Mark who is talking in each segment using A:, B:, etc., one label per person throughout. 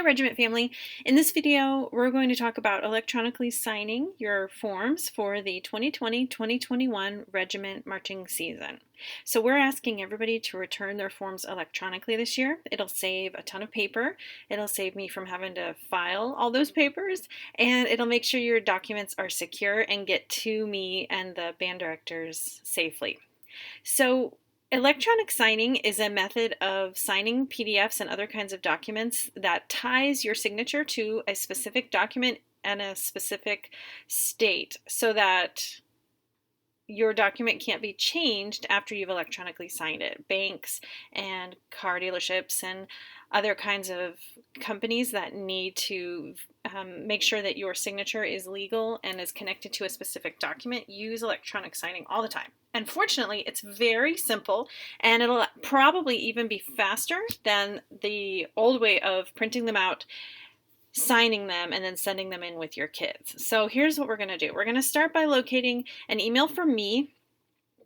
A: Regiment family. In this video, we're going to talk about electronically signing your forms for the 2020-2021 Regiment marching season. So we're asking everybody to return their forms electronically this year. It'll save a ton of paper. It'll save me from having to file all those papers, and it'll make sure your documents are secure and get to me and the band directors safely. So electronic signing is a method of signing PDFs and other kinds of documents that ties your signature to a specific document and a specific state so that your document can't be changed after you've electronically signed it. Banks and car dealerships and other kinds of companies that need to make sure that your signature is legal and is connected to a specific document use electronic signing all the time. And fortunately, it's very simple, and it'll probably even be faster than the old way of printing them out, signing them, and then sending them in with your kids. So here's what we're going to do. We're going to start by locating an email from me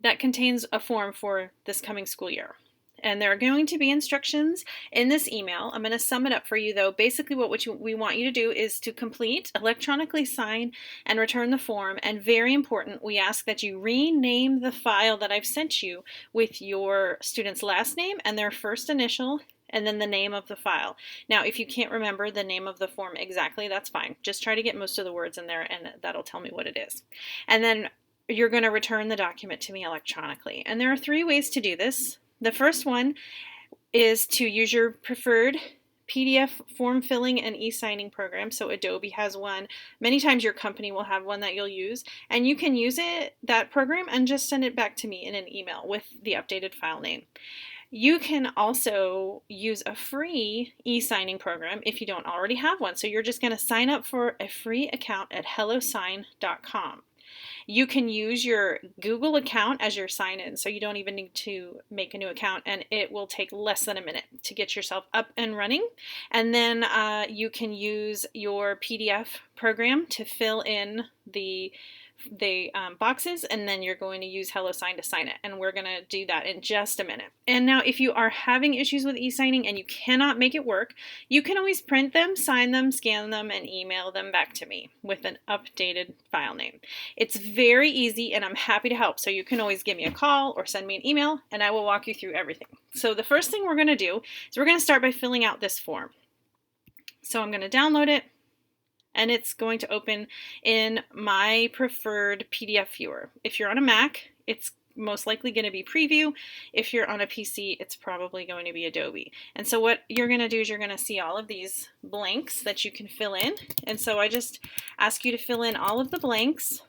A: that contains a form for this coming school year. And there are going to be instructions in this email. I'm going to sum it up for you, though. Basically, what we want you to do is to complete, electronically sign, and return the form. And very important, we ask that you rename the file that I've sent you with your student's last name and their first initial, and then the name of the file. Now, if you can't remember the name of the form exactly, that's fine. Just try to get most of the words in there, and that'll tell me what it is. And then you're going to return the document to me electronically. And there are 3 ways to do this. The first one is to use your preferred PDF form filling and e-signing program. So Adobe has one. Many times your company will have one that you'll use, and you can use that program, and just send it back to me in an email with the updated file name. You can also use a free e-signing program if you don't already have one. So you're just going to sign up for a free account at HelloSign.com. You can use your Google account as your sign-in, so you don't even need to make a new account, and it will take less than a minute to get yourself up and running. And then you can use your PDF program to fill in the boxes, and then you're going to use HelloSign to sign it, and we're going to do that in just a minute. And now, if you are having issues with e-signing and you cannot make it work, you can always print them, sign them, scan them, and email them back to me with an updated file name. It's very easy, and I'm happy to help, so you can always give me a call or send me an email, and I will walk you through everything. So the first thing we're going to do is we're going to start by filling out this form. So I'm going to download it, and it's going to open in my preferred PDF viewer. If you're on a Mac, it's most likely going to be Preview. If you're on a PC, it's probably going to be Adobe. And so what you're going to do is you're going to see all of these blanks that you can fill in. And so I just ask you to fill in all of the blanks.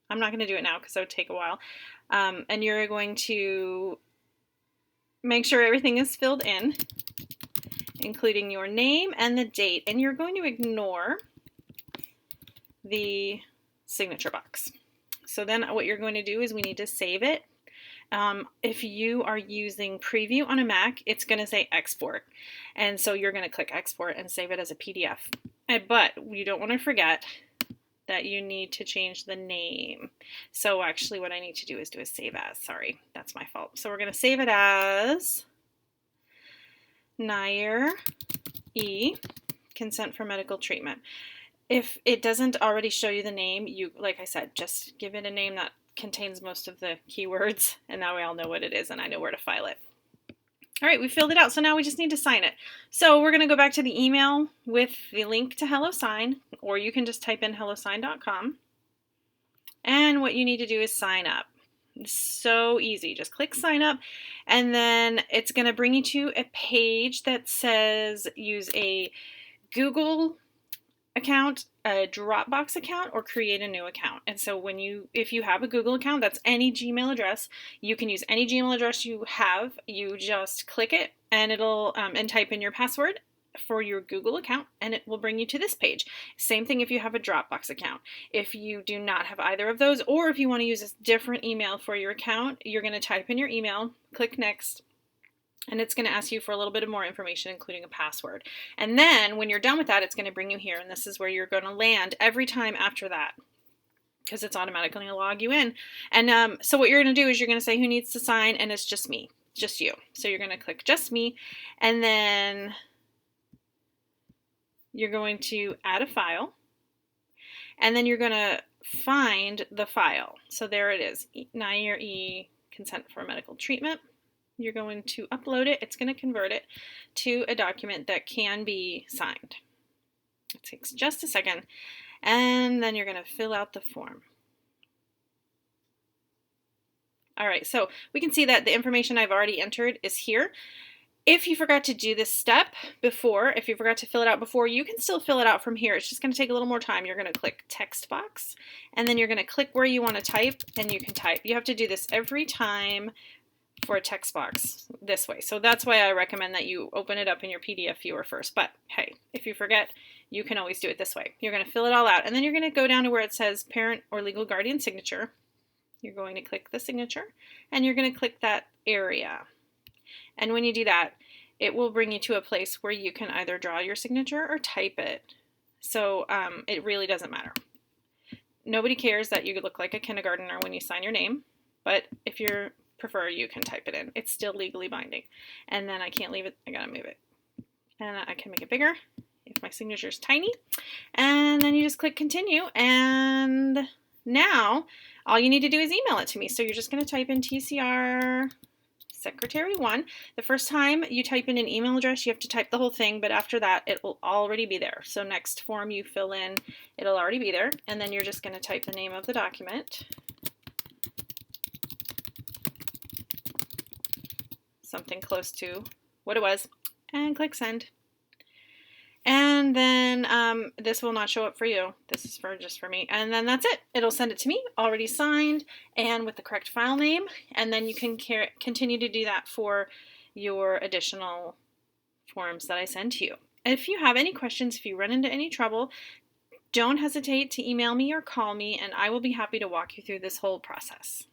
A: I'm not going to do it now because it would take a while. And you're going to make sure everything is filled in, including your name and the date. And you're going to ignore the signature box. So then what you're going to do is we need to save it. If you are using Preview on a Mac, it's going to say export. And so you're going to click export and save it as a PDF. But you don't want to forget that you need to change the name. So actually what I need to do is do a save as. Sorry, that's my fault. So we're going to save it as Nair E. Consent for medical treatment. If it doesn't already show you the name, like I said, just give it a name that contains most of the keywords, and now we all know what it is, and I know where to file it. All right, we filled it out, so now we just need to sign it. So we're going to go back to the email with the link to HelloSign, or you can just type in HelloSign.com. And what you need to do is sign up. It's so easy. Just click sign up, and then it's going to bring you to a page that says use a Google account, a Dropbox account, or create a new account. And so if you have a Google account, that's any Gmail address. You can use any Gmail address you have. You just click it, and it'll and type in your password for your Google account, and it will bring you to this page. Same thing if you have a Dropbox account. If you do not have either of those, or if you want to use a different email for your account, you're going to type in your email, click next, and it's going to ask you for a little bit of more information, including a password. And then when you're done with that, it's going to bring you here, and this is where you're going to land every time after that, because it's automatically going to log you in. And so what you're going to do is you're going to say who needs to sign, and it's just me, just you. So you're going to click just me, and then you're going to add a file, and then you're going to find the file. So there it is, 9-year E consent for medical treatment. You're going to upload it. It's going to convert it to a document that can be signed. It takes just a second, and then you're going to fill out the form. All right, so we can see that the information I've already entered is here. If you forgot to do this step before, if you forgot to fill it out before, you can still fill it out from here. It's just going to take a little more time. You're going to click text box, and then you're going to click where you want to type, and you can type. You have to do this every time for a text box this way. So that's why I recommend that you open it up in your PDF viewer first. But hey, if you forget, you can always do it this way. You're going to fill it all out, and then you're going to go down to where it says parent or legal guardian signature. You're going to click the signature, and you're going to click that area. And when you do that, it will bring you to a place where you can either draw your signature or type it. So it really doesn't matter. Nobody cares that you look like a kindergartner when you sign your name, but if you prefer, you can type it in. It's still legally binding. And then I can't leave it. I gotta move it. And I can make it bigger if my signature is tiny. And then you just click continue, and now all you need to do is email it to me. So you're just going to type in TCR Secretary 1. The first time you type in an email address, you have to type the whole thing, but after that, it will already be there. So next form you fill in, it'll already be there, and then you're just going to type the name of the document, something close to what it was, and click send. And then this will not show up for you. This is just for me. And then that's it. It'll send it to me, already signed, and with the correct file name. And then you can continue to do that for your additional forms that I send to you. If you have any questions, if you run into any trouble, don't hesitate to email me or call me, and I will be happy to walk you through this whole process.